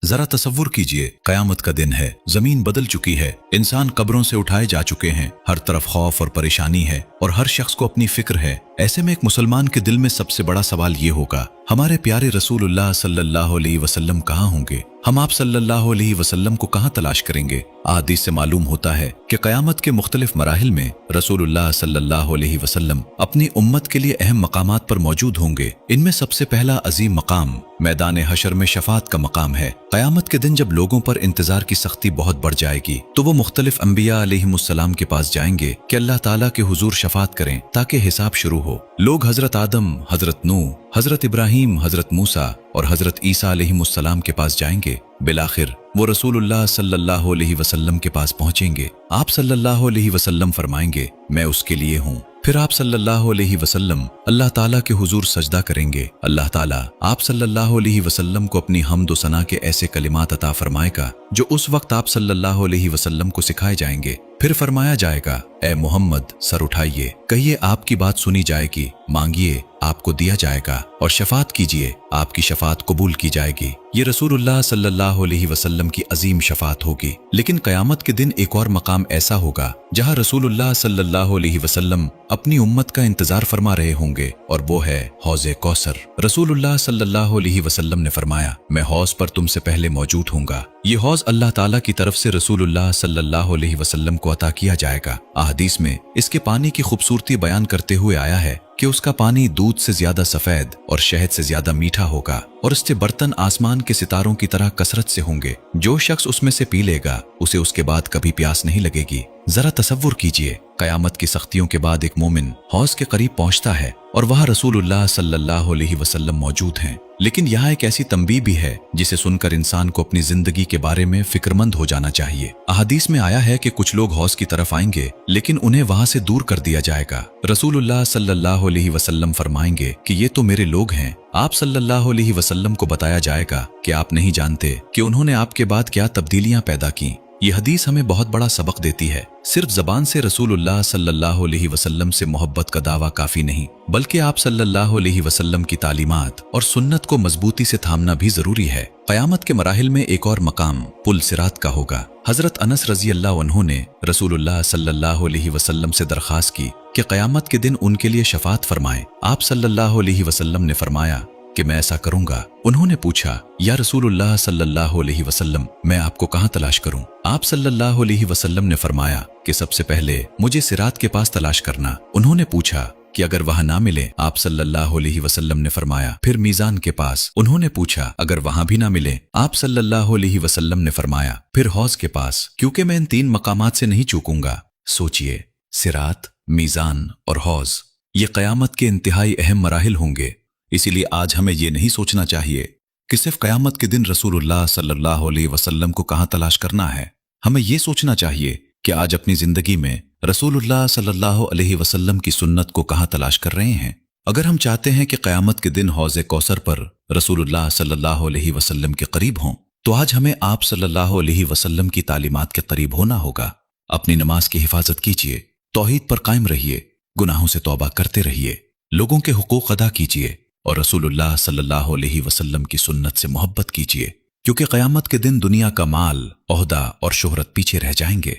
जरा तसव्वुर कीजिए, कयामत का दिन है, जमीन बदल चुकी है, इंसान कब्रों से उठाए जा चुके हैं, हर तरफ खौफ और परेशानी है और हर शख्स को अपनी फिक्र है। ऐसे में एक मुसलमान के दिल में सबसे बड़ा सवाल ये होगा, हमारे प्यारे रसूलुल्लाह सल्लल्लाहु अलैहि वसल्लम कहाँ होंगे? हम आप सल्लल्लाहु अलैहि वसल्लम को कहाँ तलाश करेंगे? हदीस से मालूम होता है कि कयामत के मुख्तलिफ मराहिल में रसूलुल्लाह सल्लल्लाहु अलैहि वसल्लम अपनी उम्मत के लिए अहम मकामात पर मौजूद होंगे। इनमें सबसे पहला अजीम मकाम मैदान हशर में शफात का मकाम है। कयामत के दिन जब लोगों पर इंतजार की सख्ती बहुत बढ़ जाएगी तो वो मुख्तलिफ अंबिया अलैहिमुस्सलाम के पास जाएंगे कि अल्लाह ताला के हुजूर शफात करें ताकि हिसाब शुरू हो। लोग हजरत आदम, हजरत नूह, हजरत इब्राहिम, हजरत मूसा और हजरत ईसा अलैहिमुस्सलाम के पास जाएंगे। बिलाखिर वो रसूलुल्लाह सल्लल्लाहु अलैहि वसल्लम के पास पहुंचेंगे। आप सल्लल्लाहु अलैहि वसल्लम फरमाएंगे, मैं उसके लिए हूँ। फिर आप सल्लल्लाहु अलैहि वसल्लम अल्लाह ताला के हुजूर सजदा करेंगे। अल्लाह ताला आप सल्लल्लाहु अलैहि वसल्लम को अपनी हम्द व सना के ऐसे कलिमात अता फरमाएगा जो उस वक्त आप सल्लल्लाहु अलैहि वसल्लम को सिखाए जाएंगे। फिर फरमाया जाएगा, ए मोहम्मद सर उठाइए, कहिए आपकी बात सुनी जाएगी, मांगिए आपको दिया जाएगा और शफात कीजिए आपकी शफात कबूल की जाएगी। ये रसूलुल्लाह सल्लल्लाहु अलैहि वसल्लम की अजीम शफात होगी। लेकिन कयामत के दिन एक और मकाम ऐसा होगा जहां रसूलुल्लाह सल्लल्लाहु अलैहि वसल्लम अपनी उम्मत का इंतजार फरमा रहे होंगे और वो है हौज़े कौसर। रसूलुल्लाह सल्लल्लाहु अलैहि वसल्लम ने फरमाया, मैं हौज़ पर तुमसे पहले मौजूद हूँगा। ये हौज़ अल्लाह ताला की तरफ से रसूलुल्लाह सल्लल्लाहु अलैहि वसल्लम को अता किया जाएगा। अहदीस में इसके पानी की खूबसूरती बयान करते हुए आया है कि उसका पानी दूध से ज्यादा सफेद और शहद से ज्यादा मीठा होगा और इसके बर्तन आसमान के सितारों की तरह कसरत से होंगे। जो शख्स उसमें से पी लेगा उसे उसके बाद कभी प्यास नहीं लगेगी। जरा तसव्वुर कीजिए, कयामत की सख्तियों के बाद एक मोमिन हौज़ के करीब पहुंचता है और वहां रसूलुल्लाह सल्लल्लाहु अलैहि वसल्लम मौजूद हैं। लेकिन यहाँ एक ऐसी तंबीह भी है जिसे सुनकर इंसान को अपनी जिंदगी के बारे में फिक्रमंद हो जाना चाहिए। अहदीस में आया है कि कुछ लोग हौज़ की तरफ आएंगे लेकिन उन्हें वहां से दूर कर दिया जाएगा। रसूलुल्लाह सल्लल्लाहु अलैहि वसल्लम फरमाएंगे कि ये तो मेरे लोग हैं। आप सल्लल्लाहु अलैहि वसल्लम को बताया जाएगा कि आप नहीं जानते कि उन्होंने आपके बाद क्या तब्दीलियां पैदा की। ये हदीस हमें बहुत बड़ा सबक देती है। सिर्फ जबान से रसूलुल्लाह सल्लल्लाहु अलैहि वसल्लम से मोहब्बत का दावा काफी नहीं, बल्कि आप सल्लल्लाहु अलैहि वसल्लम की तालीमात और सुन्नत को मजबूती से थामना भी जरूरी है। कयामत के मराहिल में एक और मकाम पुल सिरात का होगा। हजरत अनस रजी अल्लाह अन्हु ने रसूलुल्लाह सल्लल्लाहु अलैहि वसल्लम से दरखास्त की कि कयामत के दिन उनके लिए शफात फरमाएं। आप सल्लल्लाहु अलैहि वसल्लम ने फरमाया कि मैं ऐसा करूंगा। उन्होंने पूछा, या रसूलुल्लाह सल्लल्लाहु अलैहि वसल्लम, मैं आपको कहां तलाश करूं? आप सल्लल्लाहु अलैहि वसल्लम ने फरमाया कि सबसे पहले मुझे सिरात के पास तलाश करना। उन्होंने पूछा कि अगर वहां ना मिले? आप सल्लल्लाहु अलैहि वसल्लम ने फरमाया फिर मीजान के पास। उन्होंने पूछा अगर वहां भी ना मिले? आप सल्लल्लाहु अलैहि वसल्लम ने फरमाया फिर हौज के पास, क्योंकि मैं इन तीन मकामात से नहीं चूकूंगा। सोचिए, सिरात, मीजान और हौज, ये कयामत के इंतहाई अहम मराहिल होंगे। इसीलिए आज हमें ये नहीं सोचना चाहिए कि सिर्फ कयामत के दिन रसूलुल्लाह सल्लल्लाहु अलैहि वसल्लम को कहां तलाश करना है। हमें ये सोचना चाहिए कि आज अपनी जिंदगी में रसूलुल्लाह सल्लल्लाहु अलैहि वसल्लम की सुन्नत को कहां तलाश कर रहे हैं। अगर हम चाहते हैं कि कयामत के दिन हौज़े कौसर पर रसूलुल्लाह सल्लल्लाहु अलैहि वसल्लम के करीब हों, तो आज हमें आप सल्लल्लाहु अलैहि वसल्लम की तालीमात के करीब होना होगा। अपनी नमाज की हिफाजत कीजिए, तौहीद पर कायम रहिए, गुनाहों से तौबा करते रहिए, लोगों के हुकूक अदा कीजिए और रसूलुल्लाह सल्लल्लाहु अलैहि वसल्लम की सुन्नत से मोहब्बत कीजिए, क्योंकि कयामत के दिन दुनिया का माल, ओहदा और शोहरत पीछे रह जाएंगे।